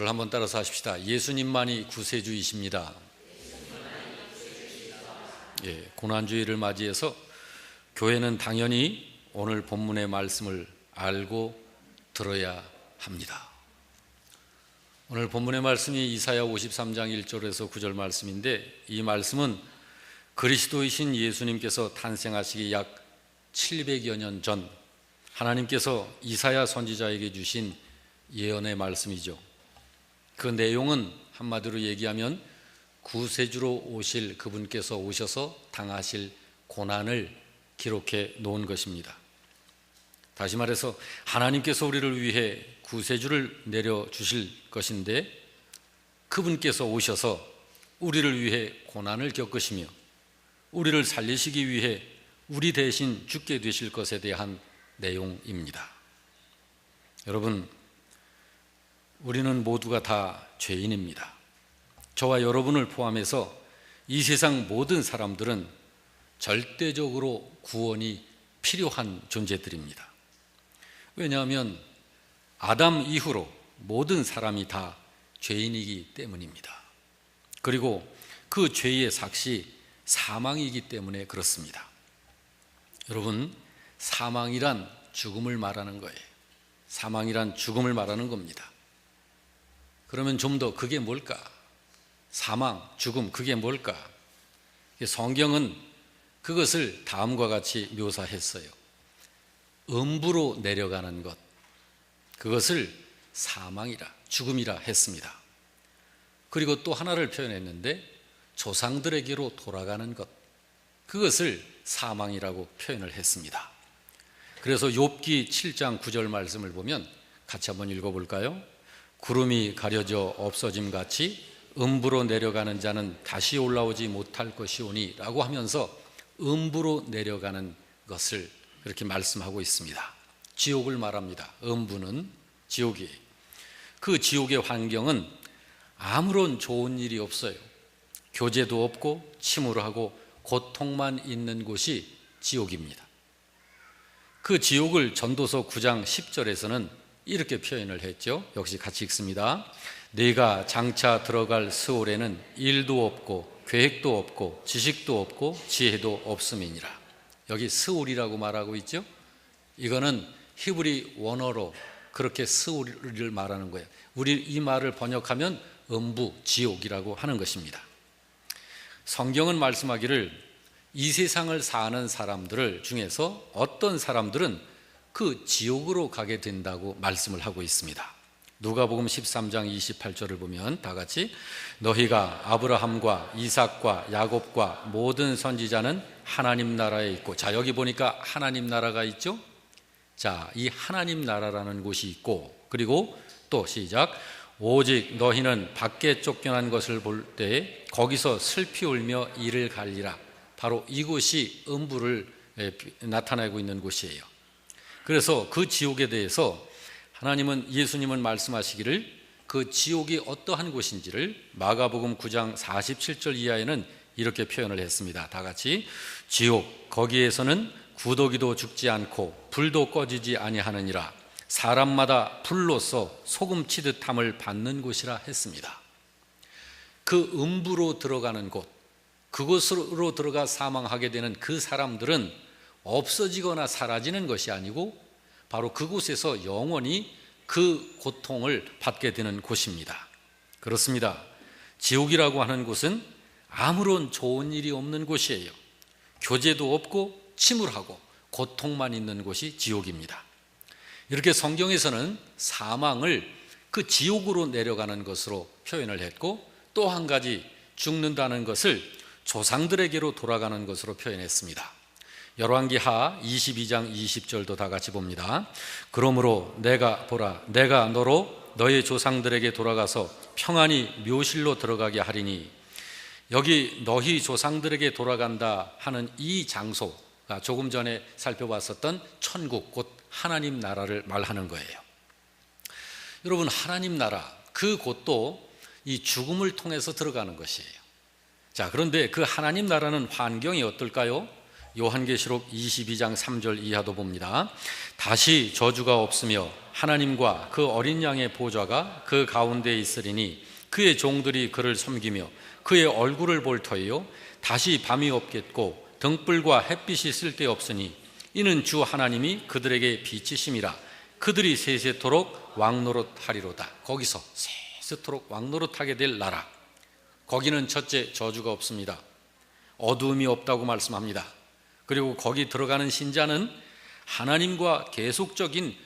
저를 한번 따라서 하십시다. 예수님만이 구세주이십니다. 고난주의를 맞이해서 교회는 당연히 오늘 본문의 말씀을 알고 들어야 합니다. 오늘 본문의 말씀이 이사야 53장 1절에서 9절 말씀인데, 이 말씀은 그리스도이신 예수님께서 탄생하시기 약 700여 년 전 하나님께서 이사야 선지자에게 주신 예언의 말씀이죠. 그 내용은 한마디로 얘기하면 구세주로 오실 그분께서 오셔서 당하실 고난을 기록해 놓은 것입니다. 다시 말해서 하나님께서 우리를 위해 구세주를 내려주실 것인데, 그분께서 오셔서 우리를 위해 고난을 겪으시며 우리를 살리시기 위해 우리 대신 죽게 되실 것에 대한 내용입니다. 여러분, 우리는 모두가 다 죄인입니다. 저와 여러분을 포함해서 이 세상 모든 사람들은 절대적으로 구원이 필요한 존재들입니다. 왜냐하면 아담 이후로 모든 사람이 다 죄인이기 때문입니다. 그리고 그 죄의 삭시 사망이기 때문에 그렇습니다. 여러분, 사망이란 죽음을 말하는 거예요. 사망이란 죽음을 말하는 겁니다. 그러면 좀 더 그게 뭘까? 사망, 죽음, 그게 뭘까? 성경은 그것을 다음과 같이 묘사했어요. 음부로 내려가는 것, 그것을 사망이라, 죽음이라 했습니다. 그리고 또 하나를 표현했는데, 조상들에게로 돌아가는 것, 그것을 사망이라고 표현을 했습니다. 그래서 욥기 7장 9절 말씀을 보면 같이 한번 읽어볼까요? 구름이 가려져 없어짐 같이 음부로 내려가는 자는 다시 올라오지 못할 것이오니 라고 하면서 음부로 내려가는 것을 그렇게 말씀하고 있습니다. 지옥을 말합니다. 음부는 지옥이에요. 그 지옥의 환경은 아무런 좋은 일이 없어요. 교제도 없고 침울하고 고통만 있는 곳이 지옥입니다. 그 지옥을 전도서 9장 10절에서는 이렇게 표현을 했죠. 역시 같이 읽습니다. 네가 장차 들어갈 스올에는 일도 없고 계획도 없고 지식도 없고 지혜도 없음이니라. 여기 스올이라고 말하고 있죠. 이거는 히브리 원어로 그렇게 스올을 말하는 거예요. 우리 이 말을 번역하면 음부, 지옥이라고 하는 것입니다. 성경은 말씀하기를 이 세상을 사는 사람들을 중에서 어떤 사람들은 그 지옥으로 가게 된다고 말씀을 하고 있습니다. 누가복음 13장 28절을 보면 다 같이, 너희가 아브라함과 이삭과 야곱과 모든 선지자는 하나님 나라에 있고, 자, 여기 보니까 하나님 나라가 있죠. 자, 이 하나님 나라라는 곳이 있고, 그리고 또 시작, 오직 너희는 밖에 쫓겨난 것을 볼 때 거기서 슬피 울며 이를 갈리라. 바로 이곳이 음부를 나타내고 있는 곳이에요. 그래서 그 지옥에 대해서 예수님은 말씀하시기를 그 지옥이 어떠한 곳인지를 마가복음 9장 47절 이하에는 이렇게 표현을 했습니다. 다 같이, 지옥 거기에서는 구더기도 죽지 않고 불도 꺼지지 아니하느니라. 사람마다 불로써 소금 치듯함을 받는 곳이라 했습니다. 그 음부로 들어가는 곳, 그곳으로 들어가 사망하게 되는 그 사람들은 없어지거나 사라지는 것이 아니고 바로 그곳에서 영원히 그 고통을 받게 되는 곳입니다. 그렇습니다. 지옥이라고 하는 곳은 아무런 좋은 일이 없는 곳이에요. 교제도 없고 침울하고 고통만 있는 곳이 지옥입니다. 이렇게 성경에서는 사망을 그 지옥으로 내려가는 것으로 표현을 했고, 또 한 가지 죽는다는 것을 조상들에게로 돌아가는 것으로 표현했습니다. 열왕기하 22장 20절도 다 같이 봅니다. 그러므로 내가 너로 너의 조상들에게 돌아가서 평안히 묘실로 들어가게 하리니, 여기 너희 조상들에게 돌아간다 하는 이 장소가 조금 전에 살펴봤었던 천국, 곧 하나님 나라를 말하는 거예요. 여러분, 하나님 나라, 그 곳도 이 죽음을 통해서 들어가는 것이에요. 자, 그런데 그 하나님 나라는 환경이 어떨까요? 요한계시록 22장 3절 이하도 봅니다. 다시 저주가 없으며 하나님과 그 어린 양의 보좌가 그 가운데에 있으리니 그의 종들이 그를 섬기며 그의 얼굴을 볼 터이요 다시 밤이 없겠고 등불과 햇빛이 쓸데없으니 이는 주 하나님이 그들에게 빛이심이라. 그들이 세세토록 왕노릇하리로다. 거기서 세세토록 왕노릇하게 될 나라, 거기는 첫째 저주가 없습니다. 어두움이 없다고 말씀합니다. 그리고 거기 들어가는 신자는 하나님과 계속적인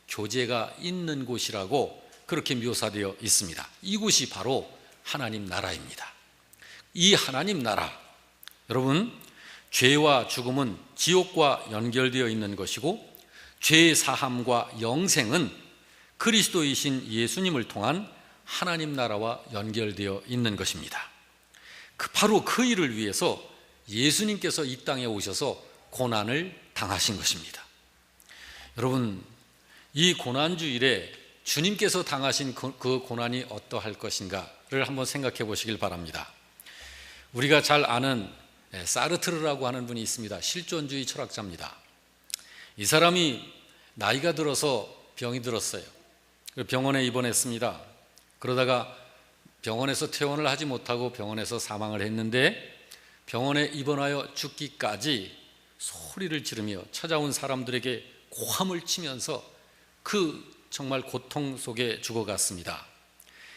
교제가 있는 곳이라고 그렇게 묘사되어 있습니다. 이곳이 바로 하나님 나라입니다. 이 하나님 나라, 여러분, 죄와 죽음은 지옥과 연결되어 있는 것이고 죄의 사함과 영생은 그리스도이신 예수님을 통한 하나님 나라와 연결되어 있는 것입니다. 바로 그 일을 위해서 예수님께서 이 땅에 오셔서 고난을 당하신 것입니다. 여러분, 이 고난주일에 주님께서 당하신 그 고난이 어떠할 것인가를 한번 생각해 보시길 바랍니다. 우리가 잘 아는 사르트르라고 하는 분이 있습니다. 실존주의 철학자입니다. 이 사람이 나이가 들어서 병이 들었어요. 병원에 입원했습니다. 그러다가 병원에서 퇴원을 하지 못하고 병원에서 사망을 했는데, 병원에 입원하여 죽기까지 소리를 지르며 찾아온 사람들에게 고함을 치면서 그 정말 고통 속에 죽어갔습니다.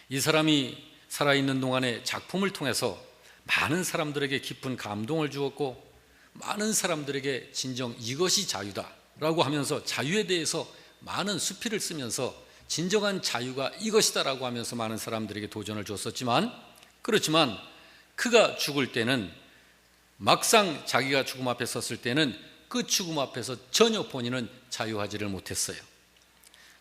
이 사람이 살아있는 동안에 작품을 통해서 많은 사람들에게 깊은 감동을 주었고, 많은 사람들에게 진정 이것이 자유다라고 하면서 자유에 대해서 많은 수필을 쓰면서 진정한 자유가 이것이다라고 하면서 많은 사람들에게 도전을 줬었지만, 그렇지만 그가 죽을 때는, 막상 자기가 죽음 앞에 섰을 때는 그 죽음 앞에서 전혀 본인은 자유하지를 못했어요.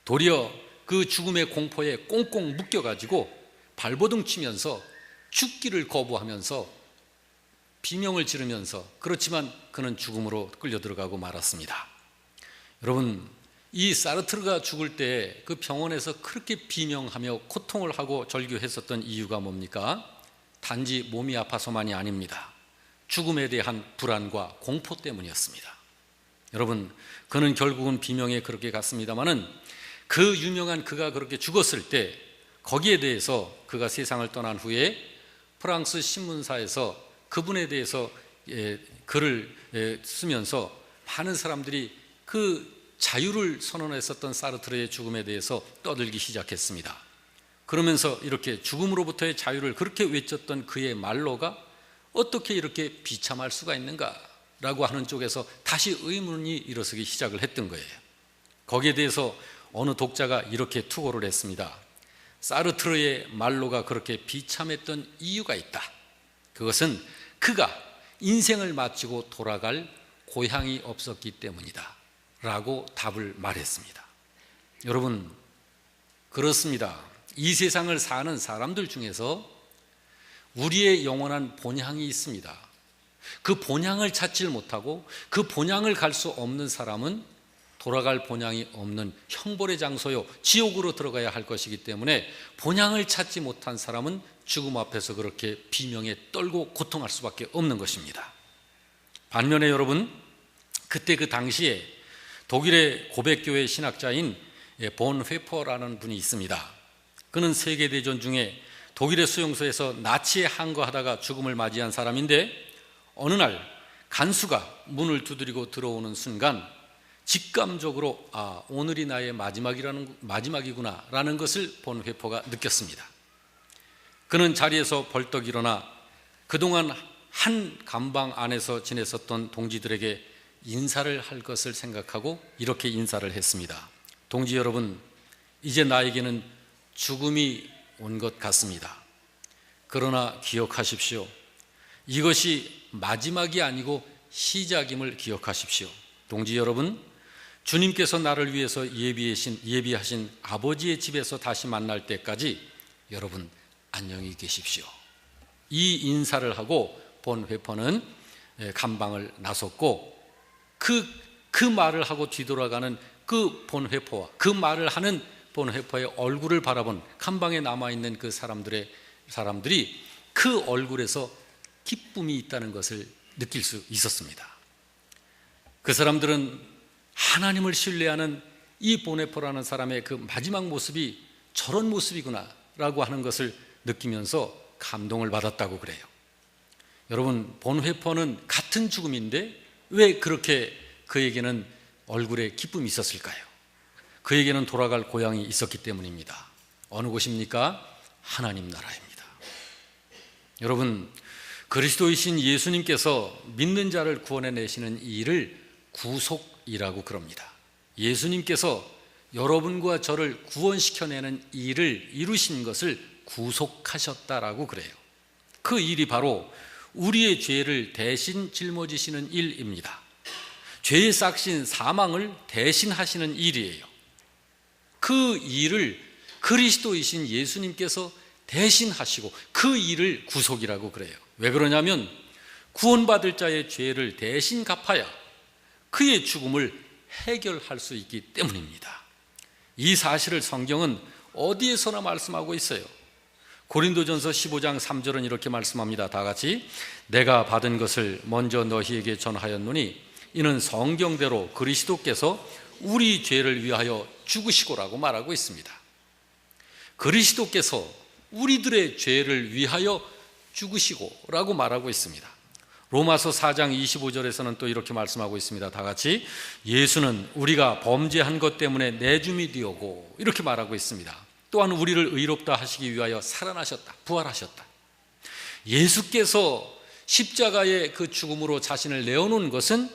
도리어 그 죽음의 공포에 꽁꽁 묶여가지고 발버둥 치면서 죽기를 거부하면서 비명을 지르면서, 그렇지만 그는 죽음으로 끌려 들어가고 말았습니다. 여러분, 이 사르트르가 죽을 때 그 병원에서 그렇게 비명하며 고통을 하고 절규했었던 이유가 뭡니까? 단지 몸이 아파서만이 아닙니다. 죽음에 대한 불안과 공포 때문이었습니다. 여러분, 그는 결국은 비명에 그렇게 갔습니다마는 그 유명한 그가 그렇게 죽었을 때, 거기에 대해서 그가 세상을 떠난 후에 프랑스 신문사에서 그분에 대해서 글을 쓰면서 많은 사람들이 그 자유를 선언했었던 사르트르의 죽음에 대해서 떠들기 시작했습니다. 그러면서 이렇게 죽음으로부터의 자유를 그렇게 외쳤던 그의 말로가 어떻게 이렇게 비참할 수가 있는가라고 하는 쪽에서 다시 의문이 일어서기 시작을 했던 거예요. 거기에 대해서 어느 독자가 이렇게 투고를 했습니다. 사르트르의 말로가 그렇게 비참했던 이유가 있다. 그것은 그가 인생을 마치고 돌아갈 고향이 없었기 때문이다 라고 답을 말했습니다. 여러분, 그렇습니다. 이 세상을 사는 사람들 중에서 우리의 영원한 본향이 있습니다. 그 본향을 찾지를 못하고 그 본향을 갈 수 없는 사람은 돌아갈 본향이 없는 형벌의 장소요, 지옥으로 들어가야 할 것이기 때문에 본향을 찾지 못한 사람은 죽음 앞에서 그렇게 비명에 떨고 고통할 수밖에 없는 것입니다. 반면에 여러분, 그때 그 당시에 독일의 고백교회 신학자인 본 회퍼라는 분이 있습니다. 그는 세계대전 중에 독일의 수용소에서 나치에 항거하다가 죽음을 맞이한 사람인데, 어느 날 간수가 문을 두드리고 들어오는 순간 직감적으로 오늘이 나의 마지막이구나 라는 것을 본 회퍼가 느꼈습니다. 그는 자리에서 벌떡 일어나 그동안 한 감방 안에서 지냈었던 동지들에게 인사를 할 것을 생각하고 이렇게 인사를 했습니다. 동지 여러분, 이제 나에게는 죽음이 온 것 같습니다. 그러나 기억하십시오. 이것이 마지막이 아니고 시작임을 기억하십시오. 동지 여러분, 주님께서 나를 위해서 예비하신 아버지의 집에서 다시 만날 때까지 여러분 안녕히 계십시오. 이 인사를 하고 본 회퍼는 감방을 나섰고, 그 말을 하고 뒤돌아가는 그 본 회퍼와 그 말을 하는 본 회퍼의 얼굴을 바라본 감방에 남아있는 그 사람들이 그 얼굴에서 기쁨이 있다는 것을 느낄 수 있었습니다. 그 사람들은 하나님을 신뢰하는 이 보네포라는 사람의 그 마지막 모습이 저런 모습이구나 라고 하는 것을 느끼면서 감동을 받았다고 그래요. 여러분, 본회퍼는 같은 죽음인데 왜 그렇게 그에게는 얼굴에 기쁨이 있었을까요? 그에게는 돌아갈 고향이 있었기 때문입니다. 어느 곳입니까? 하나님 나라입니다. 여러분, 그리스도이신 예수님께서 믿는 자를 구원해내시는 이 일을 구속이라고 그럽니다. 예수님께서 여러분과 저를 구원시켜내는 이 일을 이루신 것을 구속하셨다라고 그래요. 그 일이 바로 우리의 죄를 대신 짊어지시는 일입니다. 죄의 싹신 사망을 대신하시는 일이에요. 그 일을 그리스도이신 예수님께서 대신하시고 그 일을 구속이라고 그래요. 왜 그러냐면 구원받을 자의 죄를 대신 갚아야 그의 죽음을 해결할 수 있기 때문입니다. 이 사실을 성경은 어디에서나 말씀하고 있어요. 고린도전서 15장 3절은 이렇게 말씀합니다. 다 같이, 내가 받은 것을 먼저 너희에게 전하였노니 이는 성경대로 그리스도께서 우리 죄를 위하여 죽으시고라고 말하고 있습니다. 그리스도께서 우리들의 죄를 위하여 죽으시고라고 말하고 있습니다. 로마서 4장 25절에서는 또 이렇게 말씀하고 있습니다. 다 같이, 예수는 우리가 범죄한 것 때문에 내줌이 되었고 이렇게 말하고 있습니다. 또한 우리를 의롭다 하시기 위하여 살아나셨다, 부활하셨다. 예수께서 십자가의 그 죽음으로 자신을 내어놓은 것은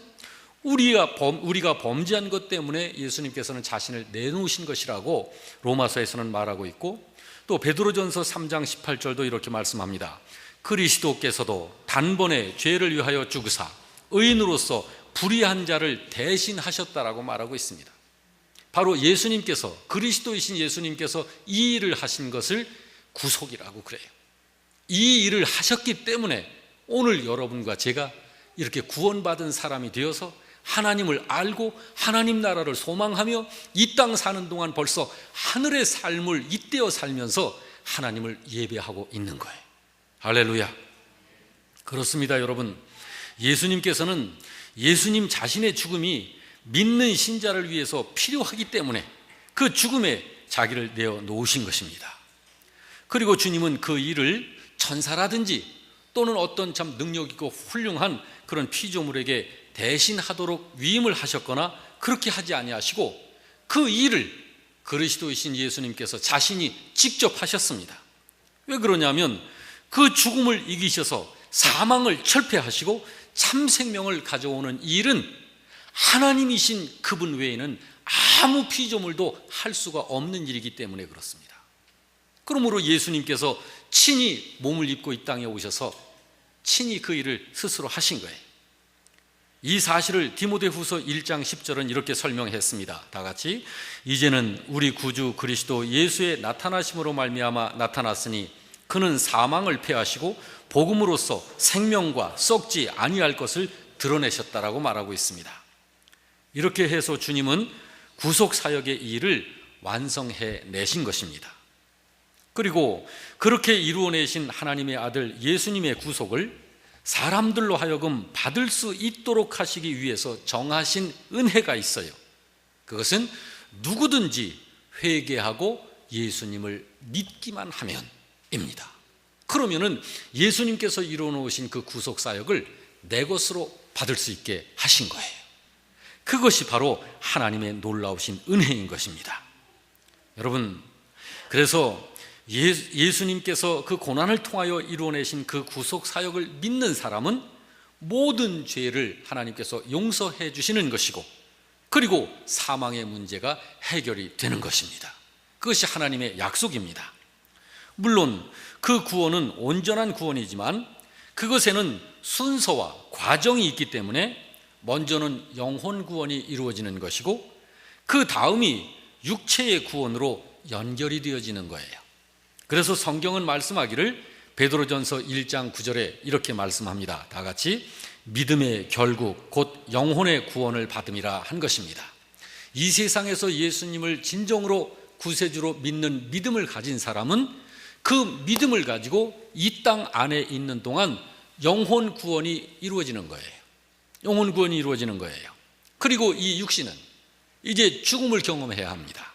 우리가 범죄한 것 때문에 예수님께서는 자신을 내놓으신 것이라고 로마서에서는 말하고 있고, 또 베드로전서 3장 18절도 이렇게 말씀합니다. 그리스도께서도 단번에 죄를 위하여 죽으사 의인으로서 불의한 자를 대신하셨다라고 말하고 있습니다. 바로 예수님께서, 그리스도이신 예수님께서 이 일을 하신 것을 구속이라고 그래요. 이 일을 하셨기 때문에 오늘 여러분과 제가 이렇게 구원받은 사람이 되어서 하나님을 알고 하나님 나라를 소망하며 이 땅 사는 동안 벌써 하늘의 삶을 잇대어 살면서 하나님을 예배하고 있는 거예요. 할렐루야. 그렇습니다. 여러분, 예수님께서는 예수님 자신의 죽음이 믿는 신자를 위해서 필요하기 때문에 그 죽음에 자기를 내어 놓으신 것입니다. 그리고 주님은 그 일을 천사라든지 또는 어떤 참 능력 있고 훌륭한 그런 피조물에게 대신하도록 위임을 하셨거나 그렇게 하지 아니하시고 그 일을 그리스도이신 예수님께서 자신이 직접 하셨습니다. 왜 그러냐면 그 죽음을 이기셔서 사망을 철폐하시고 참 생명을 가져오는 일은 하나님이신 그분 외에는 아무 피조물도 할 수가 없는 일이기 때문에 그렇습니다. 그러므로 예수님께서 친히 몸을 입고 이 땅에 오셔서 친히 그 일을 스스로 하신 거예요. 이 사실을 디모데후서 1장 10절은 이렇게 설명했습니다. 다 같이, 이제는 우리 구주 그리스도 예수의 나타나심으로 말미암아 나타났으니 그는 사망을 패하시고 복음으로써 생명과 썩지 아니할 것을 드러내셨다라고 말하고 있습니다. 이렇게 해서 주님은 구속사역의 일을 완성해 내신 것입니다. 그리고 그렇게 이루어내신 하나님의 아들 예수님의 구속을 사람들로 하여금 받을 수 있도록 하시기 위해서 정하신 은혜가 있어요. 그것은 누구든지 회개하고 예수님을 믿기만 하면입니다. 그러면은 예수님께서 이루어놓으신 그 구속사역을 내 것으로 받을 수 있게 하신 거예요. 그것이 바로 하나님의 놀라우신 은혜인 것입니다. 여러분, 그래서 예수님께서 그 고난을 통하여 이루어내신 그 구속사역을 믿는 사람은 모든 죄를 하나님께서 용서해 주시는 것이고, 그리고 사망의 문제가 해결이 되는 것입니다. 그것이 하나님의 약속입니다. 물론 그 구원은 온전한 구원이지만 그것에는 순서와 과정이 있기 때문에 먼저는 영혼 구원이 이루어지는 것이고 그 다음이 육체의 구원으로 연결이 되어지는 거예요. 그래서 성경은 말씀하기를 베드로전서 1장 9절에 이렇게 말씀합니다. 다 같이, 믿음의 결국 곧 영혼의 구원을 받음이라 한 것입니다. 이 세상에서 예수님을 진정으로 구세주로 믿는 믿음을 가진 사람은 그 믿음을 가지고 이 땅 안에 있는 동안 영혼 구원이 이루어지는 거예요. 영혼 구원이 이루어지는 거예요. 그리고 이 육신은 이제 죽음을 경험해야 합니다.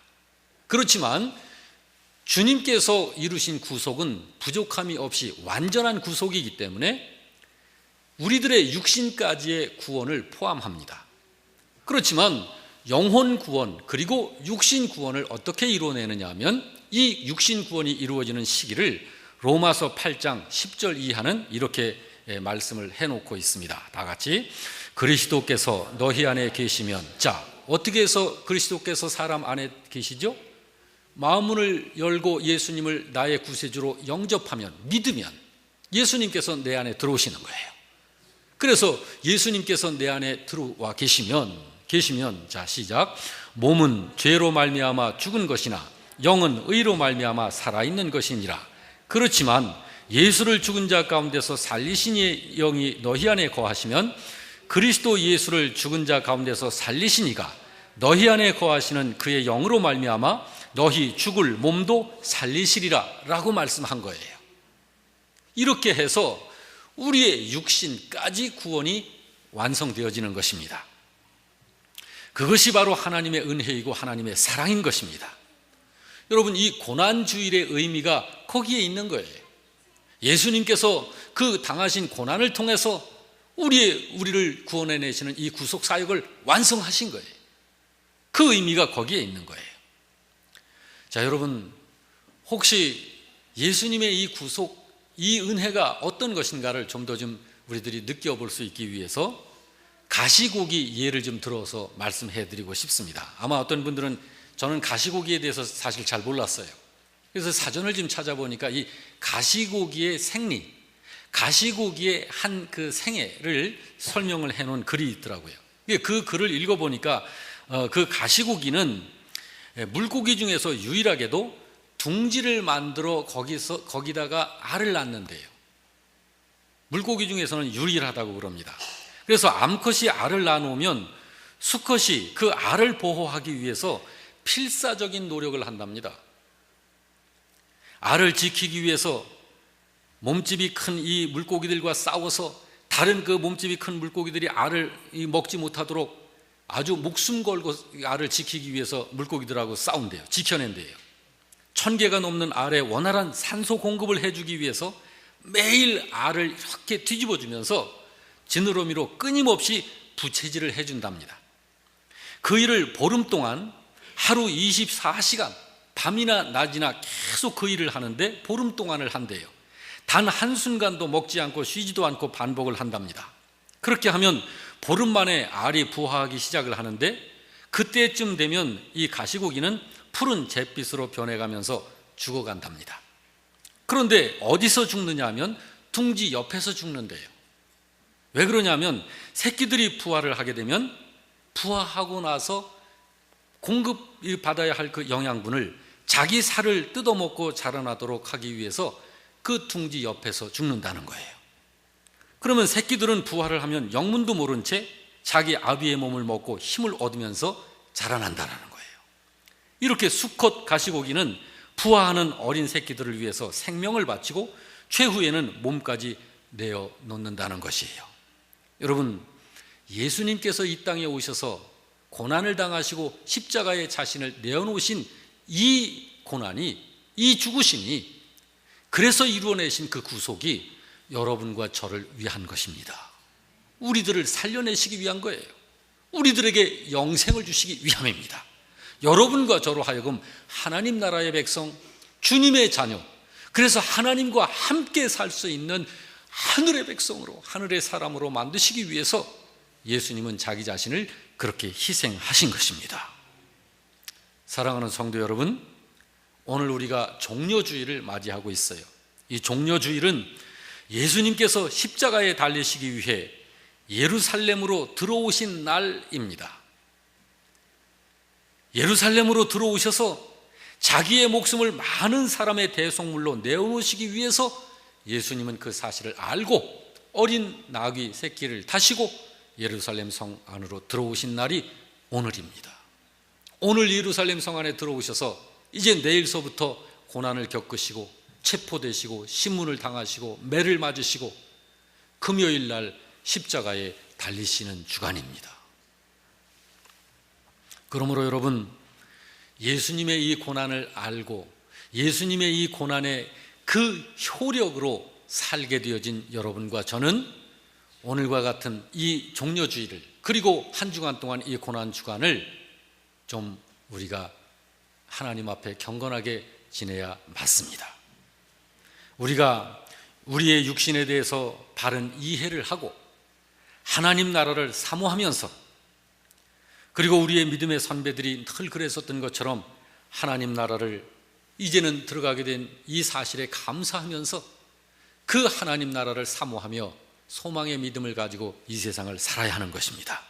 그렇지만 주님께서 이루신 구속은 부족함이 없이 완전한 구속이기 때문에 우리들의 육신까지의 구원을 포함합니다. 그렇지만 영혼 구원 그리고 육신 구원을 어떻게 이루어내느냐 하면 이 육신 구원이 이루어지는 시기를 로마서 8장 10절 이하는 이렇게 말씀을 해놓고 있습니다. 다 같이 그리스도께서 너희 안에 계시면, 자, 어떻게 해서 그리스도께서 사람 안에 계시죠? 마음문을 열고 예수님을 나의 구세주로 영접하면, 믿으면 예수님께서 내 안에 들어오시는 거예요. 그래서 예수님께서 내 안에 들어와 계시면, 자, 시작. 몸은 죄로 말미암아 죽은 것이나 영은 의로 말미암아 살아있는 것이니라. 그렇지만 예수를 죽은 자 가운데서 살리신 이의 영이 너희 안에 거하시면 그리스도 예수를 죽은 자 가운데서 살리신 이가 너희 안에 거하시는 그의 영으로 말미암아 너희 죽을 몸도 살리시리라 라고 말씀한 거예요. 이렇게 해서 우리의 육신까지 구원이 완성되어지는 것입니다. 그것이 바로 하나님의 은혜이고 하나님의 사랑인 것입니다. 여러분, 이 고난주일의 의미가 거기에 있는 거예요. 예수님께서 그 당하신 고난을 통해서 우리를 구원해내시는 이 구속사역을 완성하신 거예요. 그 의미가 거기에 있는 거예요. 자, 여러분, 혹시 예수님의 이 구속, 이 은혜가 어떤 것인가를 좀 더 우리들이 느껴볼 수 있기 위해서 가시고기 예를 좀 들어서 말씀해 드리고 싶습니다. 아마 어떤 분들은 저는 가시고기에 대해서 사실 잘 몰랐어요. 그래서 사전을 좀 찾아보니까 이 가시고기의 생리, 가시고기의 한 그 생애를 설명을 해 놓은 글이 있더라고요. 그 글을 읽어보니까 그 가시고기는 물고기 중에서 유일하게도 둥지를 만들어 거기다가 알을 낳는데요. 물고기 중에서는 유일하다고 그럽니다. 그래서 암컷이 알을 낳아놓으면 수컷이 그 알을 보호하기 위해서 필사적인 노력을 한답니다. 알을 지키기 위해서 몸집이 큰 이 물고기들과 싸워서 다른 그 몸집이 큰 물고기들이 알을 먹지 못하도록 아주 목숨 걸고 알을 지키기 위해서 물고기들하고 싸운대요. 지켜낸대요. 1000개가 넘는 알에 원활한 산소 공급을 해주기 위해서 매일 알을 이렇게 뒤집어주면서 지느러미로 끊임없이 부채질을 해준답니다. 그 일을 보름 동안 하루 24시간 밤이나 낮이나 계속 그 일을 하는데 보름 동안을 한대요. 단 한순간도 먹지 않고 쉬지도 않고 반복을 한답니다. 그렇게 하면 보름 만에 알이 부화하기 시작을 하는데 그때쯤 되면 이 가시고기는 푸른 잿빛으로 변해가면서 죽어간답니다. 그런데 어디서 죽느냐 하면 둥지 옆에서 죽는데요. 왜 그러냐면 새끼들이 부화를 하게 되면 부화하고 나서 공급받아야 할 그 영양분을 자기 살을 뜯어먹고 자라나도록 하기 위해서 그 둥지 옆에서 죽는다는 거예요. 그러면 새끼들은 부화를 하면 영문도 모른 채 자기 아비의 몸을 먹고 힘을 얻으면서 자라난다는 거예요. 이렇게 수컷 가시고기는 부화하는 어린 새끼들을 위해서 생명을 바치고 최후에는 몸까지 내어 놓는다는 것이에요. 여러분, 예수님께서 이 땅에 오셔서 고난을 당하시고 십자가에 자신을 내어놓으신 이 고난이, 이 죽으심이, 그래서 이루어내신 그 구속이 여러분과 저를 위한 것입니다. 우리들을 살려내시기 위한 거예요. 우리들에게 영생을 주시기 위함입니다. 여러분과 저로 하여금 하나님 나라의 백성, 주님의 자녀, 그래서 하나님과 함께 살 수 있는 하늘의 백성으로, 하늘의 사람으로 만드시기 위해서 예수님은 자기 자신을 그렇게 희생하신 것입니다. 사랑하는 성도 여러분, 오늘 우리가 종려주일을 맞이하고 있어요. 이 종려주일은 예수님께서 십자가에 달리시기 위해 예루살렘으로 들어오신 날입니다. 예루살렘으로 들어오셔서 자기의 목숨을 많은 사람의 대속물로 내어놓으시기 위해서 예수님은 그 사실을 알고 어린 나귀 새끼를 타시고 예루살렘 성 안으로 들어오신 날이 오늘입니다. 오늘 예루살렘 성 안에 들어오셔서 이제 내일서부터 고난을 겪으시고 체포되시고 신문을 당하시고 매를 맞으시고 금요일 날 십자가에 달리시는 주간입니다. 그러므로 여러분, 예수님의 이 고난을 알고 예수님의 이 고난의 그 효력으로 살게 되어진 여러분과 저는 오늘과 같은 이 종려주일을, 그리고 한 주간 동안 이 고난 주간을 좀 우리가 하나님 앞에 경건하게 지내야 맞습니다. 우리가 우리의 육신에 대해서 바른 이해를 하고 하나님 나라를 사모하면서, 그리고 우리의 믿음의 선배들이 늘 그랬었던 것처럼 하나님 나라를 이제는 들어가게 된 이 사실에 감사하면서 그 하나님 나라를 사모하며 소망의 믿음을 가지고 이 세상을 살아야 하는 것입니다.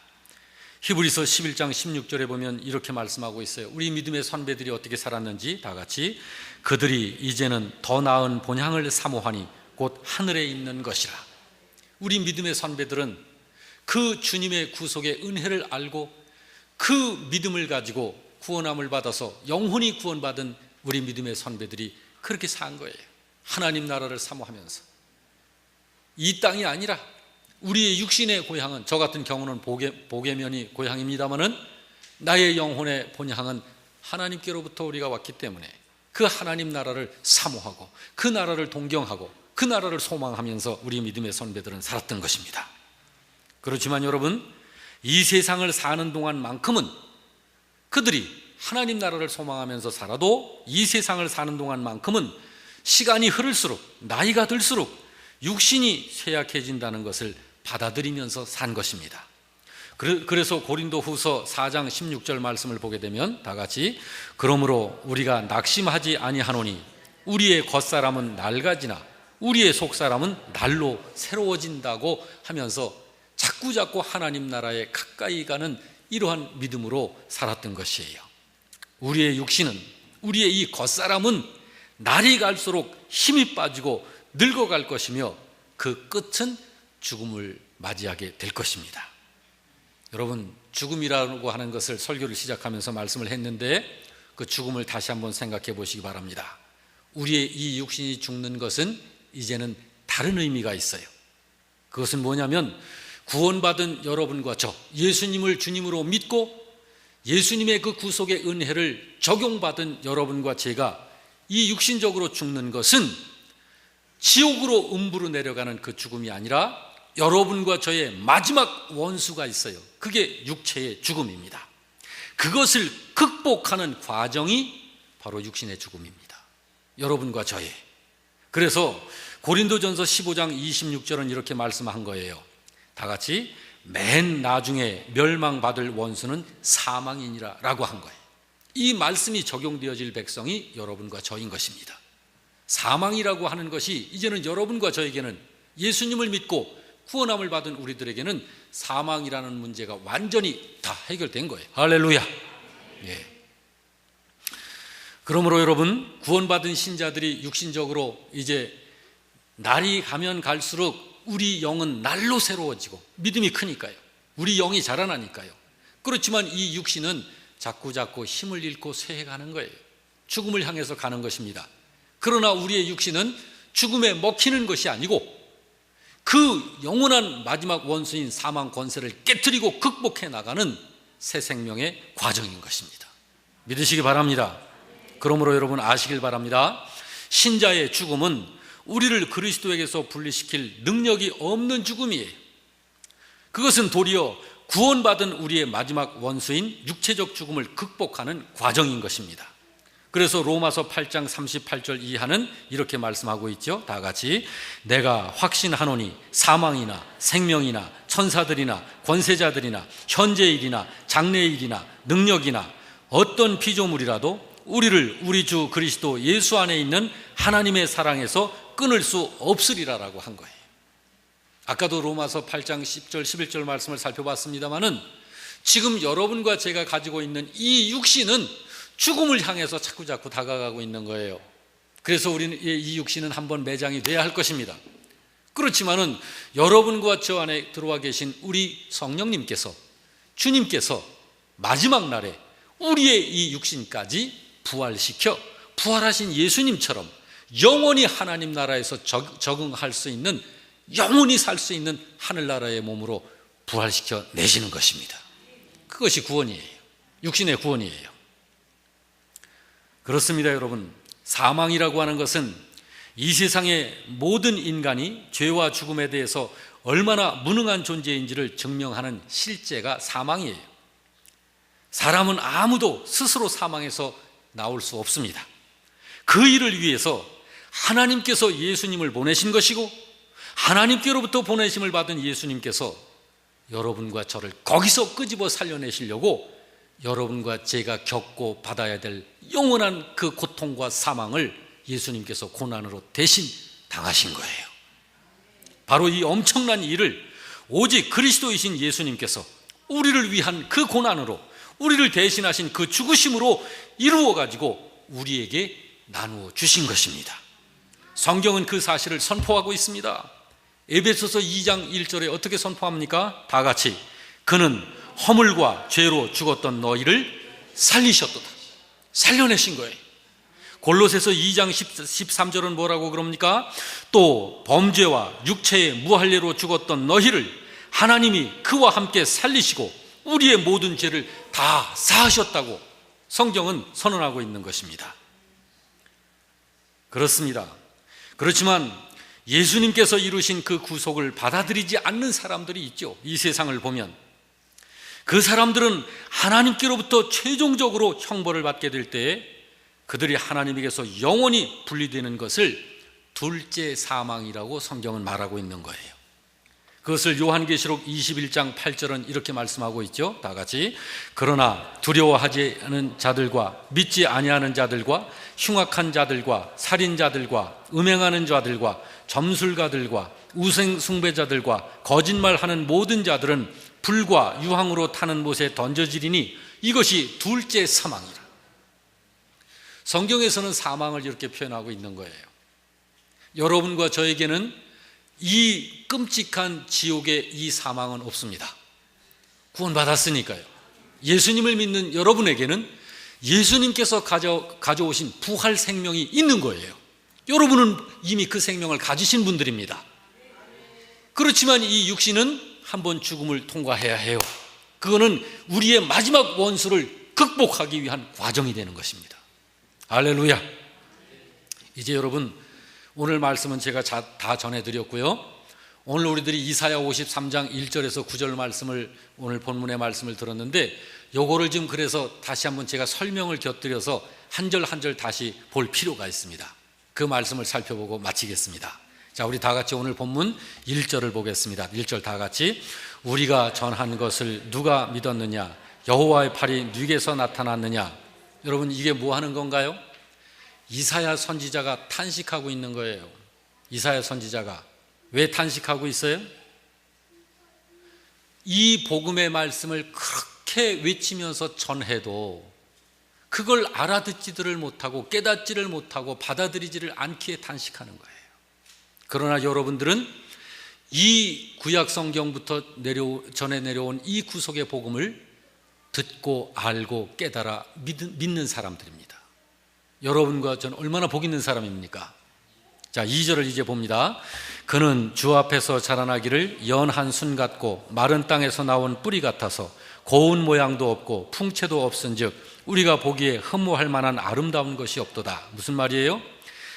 히브리서 11장 16절에 보면 이렇게 말씀하고 있어요. 우리 믿음의 선배들이 어떻게 살았는지 다 같이, 그들이 이제는 더 나은 본향을 사모하니 곧 하늘에 있는 것이라. 우리 믿음의 선배들은 그 주님의 구속의 은혜를 알고 그 믿음을 가지고 구원함을 받아서 영혼이 구원받은 우리 믿음의 선배들이 그렇게 산 거예요. 하나님 나라를 사모하면서. 이 땅이 아니라 우리의 육신의 고향은, 저 같은 경우는 보계면이 고향입니다마는 나의 영혼의 본향은 하나님께로부터 우리가 왔기 때문에 그 하나님 나라를 사모하고 그 나라를 동경하고 그 나라를 소망하면서 우리 믿음의 선배들은 살았던 것입니다. 그렇지만 여러분, 이 세상을 사는 동안만큼은 그들이 하나님 나라를 소망하면서 살아도 이 세상을 사는 동안만큼은 시간이 흐를수록, 나이가 들수록 육신이 쇠약해진다는 것을 받아들이면서 산 것입니다. 그래서 고린도후서 4장 16절 말씀을 보게 되면 다 같이, 그러므로 우리가 낙심하지 아니하노니 우리의 겉사람은 낡아지나 우리의 속사람은 날로 새로워진다고 하면서 자꾸자꾸 하나님 나라에 가까이 가는 이러한 믿음으로 살았던 것이에요. 우리의 육신은, 우리의 이 겉사람은 날이 갈수록 힘이 빠지고 늙어갈 것이며 그 끝은 죽음을 맞이하게 될 것입니다. 여러분, 죽음이라고 하는 것을 설교를 시작하면서 말씀을 했는데 그 죽음을 다시 한번 생각해 보시기 바랍니다. 우리의 이 육신이 죽는 것은 이제는 다른 의미가 있어요. 그것은 뭐냐면, 구원받은 여러분과 저, 예수님을 주님으로 믿고 예수님의 그 구속의 은혜를 적용받은 여러분과 제가 이 육신적으로 죽는 것은 지옥으로 음부로 내려가는 그 죽음이 아니라 여러분과 저의 마지막 원수가 있어요. 그게 육체의 죽음입니다. 그것을 극복하는 과정이 바로 육신의 죽음입니다. 여러분과 저의. 그래서 고린도전서 15장 26절은 이렇게 말씀한 거예요. 다 같이, 맨 나중에 멸망받을 원수는 사망이니라 라고 한 거예요. 이 말씀이 적용되어질 백성이 여러분과 저인 것입니다. 사망이라고 하는 것이 이제는 여러분과 저에게는, 예수님을 믿고 구원함을 받은 우리들에게는 사망이라는 문제가 완전히 다 해결된 거예요. 할렐루야. 예. 그러므로 여러분, 구원받은 신자들이 육신적으로 이제 날이 가면 갈수록 우리 영은 날로 새로워지고 믿음이 크니까요. 우리 영이 자라나니까요. 그렇지만 이 육신은 자꾸자꾸 힘을 잃고 쇠해가는 거예요. 죽음을 향해서 가는 것입니다. 그러나 우리의 육신은 죽음에 먹히는 것이 아니고 그 영원한 마지막 원수인 사망 권세를 깨트리고 극복해 나가는 새 생명의 과정인 것입니다. 믿으시기 바랍니다. 그러므로 여러분 아시길 바랍니다. 신자의 죽음은 우리를 그리스도에게서 분리시킬 능력이 없는 죽음이에요. 그것은 도리어 구원받은 우리의 마지막 원수인 육체적 죽음을 극복하는 과정인 것입니다. 그래서 로마서 8장 38절 이하는 이렇게 말씀하고 있죠. 다 같이, 내가 확신하노니 사망이나 생명이나 천사들이나 권세자들이나 현재일이나 장래일이나 능력이나 어떤 피조물이라도 우리를 우리 주 그리스도 예수 안에 있는 하나님의 사랑에서 끊을 수 없으리라라고 한 거예요. 아까도 로마서 8장 10절 11절 말씀을 살펴봤습니다마는 지금 여러분과 제가 가지고 있는 이 육신은 죽음을 향해서 자꾸자꾸 다가가고 있는 거예요. 그래서 우리는 이 육신은 한번 매장이 돼야 할 것입니다. 그렇지만은 여러분과 저 안에 들어와 계신 우리 성령님께서, 주님께서 마지막 날에 우리의 이 육신까지 부활시켜 부활하신 예수님처럼 영원히 하나님 나라에서 적응할 수 있는, 영원히 살 수 있는 하늘나라의 몸으로 부활시켜 내시는 것입니다. 그것이 구원이에요. 육신의 구원이에요. 그렇습니다, 여러분. 사망이라고 하는 것은 이 세상의 모든 인간이 죄와 죽음에 대해서 얼마나 무능한 존재인지를 증명하는 실제가 사망이에요. 사람은 아무도 스스로 사망해서 나올 수 없습니다. 그 일을 위해서 하나님께서 예수님을 보내신 것이고, 하나님께로부터 보내심을 받은 예수님께서 여러분과 저를 거기서 끄집어 살려내시려고 여러분과 제가 겪고 받아야 될 영원한 그 고통과 사망을 예수님께서 고난으로 대신 당하신 거예요. 바로 이 엄청난 일을 오직 그리스도이신 예수님께서 우리를 위한 그 고난으로, 우리를 대신하신 그 죽으심으로 이루어 가지고 우리에게 나누어 주신 것입니다. 성경은 그 사실을 선포하고 있습니다. 에베소서 2장 1절에 어떻게 선포합니까? 다 같이, 그는 허물과 죄로 죽었던 너희를 살리셨도다. 살려내신 거예요. 골로새서 2장 13절은 뭐라고 그럽니까? 또 범죄와 육체의 무할례로 죽었던 너희를 하나님이 그와 함께 살리시고 우리의 모든 죄를 다 사하셨다고 성경은 선언하고 있는 것입니다. 그렇습니다. 그렇지만 예수님께서 이루신 그 구속을 받아들이지 않는 사람들이 있죠. 이 세상을 보면 그 사람들은 하나님께로부터 최종적으로 형벌을 받게 될 때에 그들이 하나님에게서 영원히 분리되는 것을 둘째 사망이라고 성경은 말하고 있는 거예요. 그것을 요한계시록 21장 8절은 이렇게 말씀하고 있죠. 다 같이, 그러나 두려워하지 않은 자들과 믿지 아니하는 자들과 흉악한 자들과 살인자들과 음행하는 자들과 점술가들과 우상 숭배자들과 거짓말하는 모든 자들은 불과 유황으로 타는 못에 던져지리니 이것이 둘째 사망이라. 성경에서는 사망을 이렇게 표현하고 있는 거예요. 여러분과 저에게는 이 끔찍한 지옥의 이 사망은 없습니다. 구원받았으니까요. 예수님을 믿는 여러분에게는 예수님께서 가져오신 부활 생명이 있는 거예요. 여러분은 이미 그 생명을 가지신 분들입니다. 그렇지만 이 육신은 한번 죽음을 통과해야 해요. 그거는 우리의 마지막 원수를 극복하기 위한 과정이 되는 것입니다. 할렐루야. 이제 여러분, 오늘 말씀은 제가 다 전해드렸고요. 오늘 우리들이 이사야 53장 1절에서 9절 말씀을, 오늘 본문의 말씀을 들었는데, 요거를 좀 그래서 다시 한번 제가 설명을 곁들여서 한 절 한 절 다시 볼 필요가 있습니다. 그 말씀을 살펴보고 마치겠습니다. 자, 우리 다 같이 오늘 본문 1절을 보겠습니다. 1절 다 같이. 우리가 전한 것을 누가 믿었느냐? 여호와의 팔이 누구에서 나타났느냐? 여러분, 이게 뭐 하는 건가요? 이사야 선지자가 탄식하고 있는 거예요. 이사야 선지자가 왜 탄식하고 있어요? 이 복음의 말씀을 그렇게 외치면서 전해도 그걸 알아듣지를 못하고 깨닫지를 못하고 받아들이지를 않기에 탄식하는 거예요. 그러나 여러분들은 이 구약 성경부터 전해 내려온 이 구속의 복음을 듣고 알고 깨달아 믿는 사람들입니다. 여러분과 저는 얼마나 복 있는 사람입니까? 자, 2절을 이제 봅니다. 그는 주 앞에서 자라나기를 연한 순 같고 마른 땅에서 나온 뿌리 같아서 고운 모양도 없고 풍채도 없은즉 우리가 보기에 흠모할 만한 아름다운 것이 없도다. 무슨 말이에요?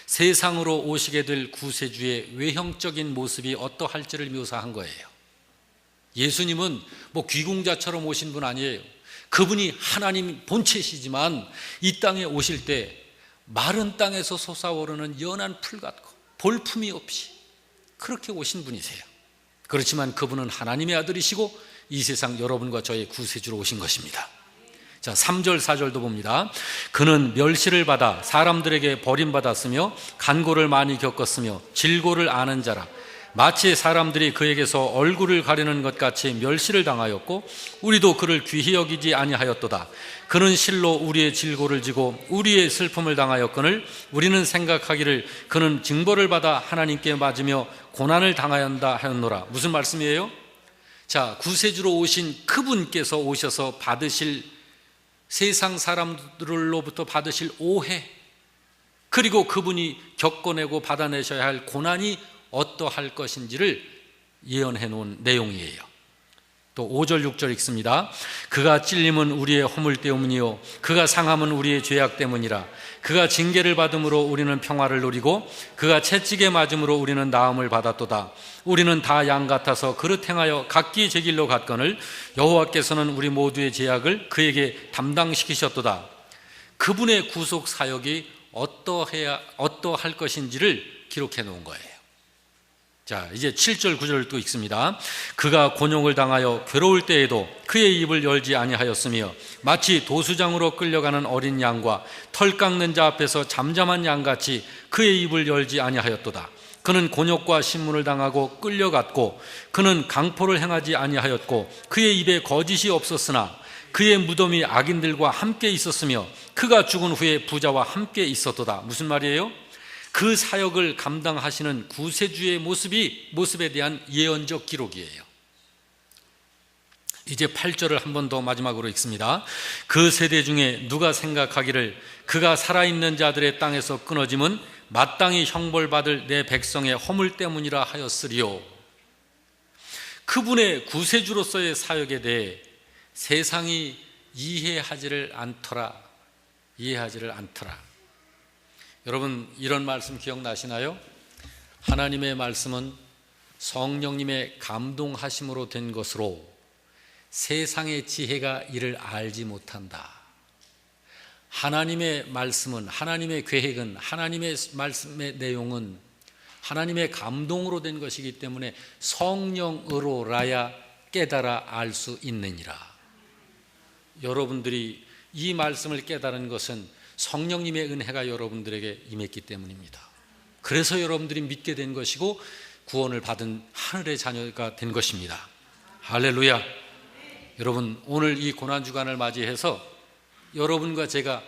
세상으로 오시게 될 구세주의 외형적인 모습이 어떠할지를 묘사한 거예요. 예수님은 뭐 귀공자처럼 오신 분 아니에요. 그분이 하나님 본체시지만 이 땅에 오실 때 마른 땅에서 솟아오르는 연한 풀 같고 볼품이 없이 그렇게 오신 분이세요. 그렇지만 그분은 하나님의 아들이시고 이 세상 여러분과 저의 구세주로 오신 것입니다. 자, 3절 4절도 봅니다. 그는 멸시를 받아 사람들에게 버림받았으며 간고를 많이 겪었으며 질고를 아는 자라. 마치 사람들이 그에게서 얼굴을 가리는 것 같이 멸시를 당하였고 우리도 그를 귀히 여기지 아니하였도다. 그는 실로 우리의 질고를 지고 우리의 슬픔을 당하였거늘 우리는 생각하기를 그는 징벌을 받아 하나님께 맞으며 고난을 당하였다 하였노라. 무슨 말씀이에요? 자, 구세주로 오신 그분께서 오셔서 받으실 세상 사람들로부터 받으실 오해, 그리고 그분이 겪어내고 받아내셔야 할 고난이 어떠할 것인지를 예언해 놓은 내용이에요. 또 5절 6절 읽습니다. 그가 찔림은 우리의 허물 때문이요 그가 상함은 우리의 죄악 때문이라. 그가 징계를 받음으로 우리는 평화를 누리고 그가 채찍에 맞음으로 우리는 나음을 받았도다. 우리는 다 양 같아서 그릇 행하여 각기 제 길로 갔거늘 여호와께서는 우리 모두의 죄악을 그에게 담당시키셨도다. 그분의 구속 사역이 어떠할 것인지를 기록해 놓은 거예요. 자, 이제 7절 9절 또 읽습니다. 그가 곤욕을 당하여 괴로울 때에도 그의 입을 열지 아니하였으며 마치 도수장으로 끌려가는 어린 양과 털 깎는 자 앞에서 잠잠한 양같이 그의 입을 열지 아니하였도다. 그는 곤욕과 신문을 당하고 끌려갔고 그는 강포를 행하지 아니하였고 그의 입에 거짓이 없었으나 그의 무덤이 악인들과 함께 있었으며 그가 죽은 후에 부자와 함께 있었도다. 무슨 말이에요? 그 사역을 감당하시는 구세주의 모습에 대한 예언적 기록이에요. 이제 8절을 한 번 더 마지막으로 읽습니다. 그 세대 중에 누가 생각하기를 그가 살아있는 자들의 땅에서 끊어짐은 마땅히 형벌받을 내 백성의 허물 때문이라 하였으리요. 그분의 구세주로서의 사역에 대해 세상이 이해하지를 않더라. 여러분, 이런 말씀 기억나시나요? 하나님의 말씀은 성령님의 감동하심으로 된 것으로 세상의 지혜가 이를 알지 못한다. 하나님의 말씀은, 하나님의 계획은, 하나님의 말씀의 내용은 하나님의 감동으로 된 것이기 때문에 성령으로라야 깨달아 알 수 있느니라. 여러분들이 이 말씀을 깨달은 것은 성령님의 은혜가 여러분들에게 임했기 때문입니다. 그래서 여러분들이 믿게 된 것이고 구원을 받은 하늘의 자녀가 된 것입니다. 할렐루야. 여러분, 오늘 이 고난주간을 맞이해서 여러분과 제가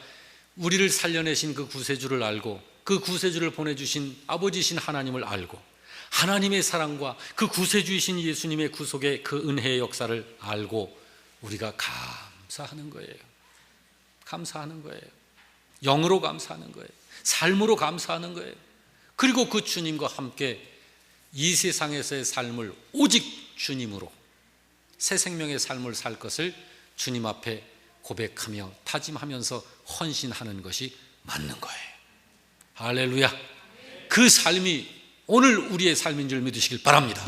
우리를 살려내신 그 구세주를 알고 그 구세주를 보내주신 아버지신 하나님을 알고 하나님의 사랑과 그 구세주이신 예수님의 구속의 그 은혜의 역사를 알고 우리가 감사하는 거예요. 감사하는 거예요. 영으로 감사하는 거예요. 삶으로 감사하는 거예요. 그리고 그 주님과 함께 이 세상에서의 삶을 오직 주님으로 새 생명의 삶을 살 것을 주님 앞에 고백하며 다짐하면서 헌신하는 것이 맞는 거예요. 할렐루야. 그 삶이 오늘 우리의 삶인 줄 믿으시길 바랍니다.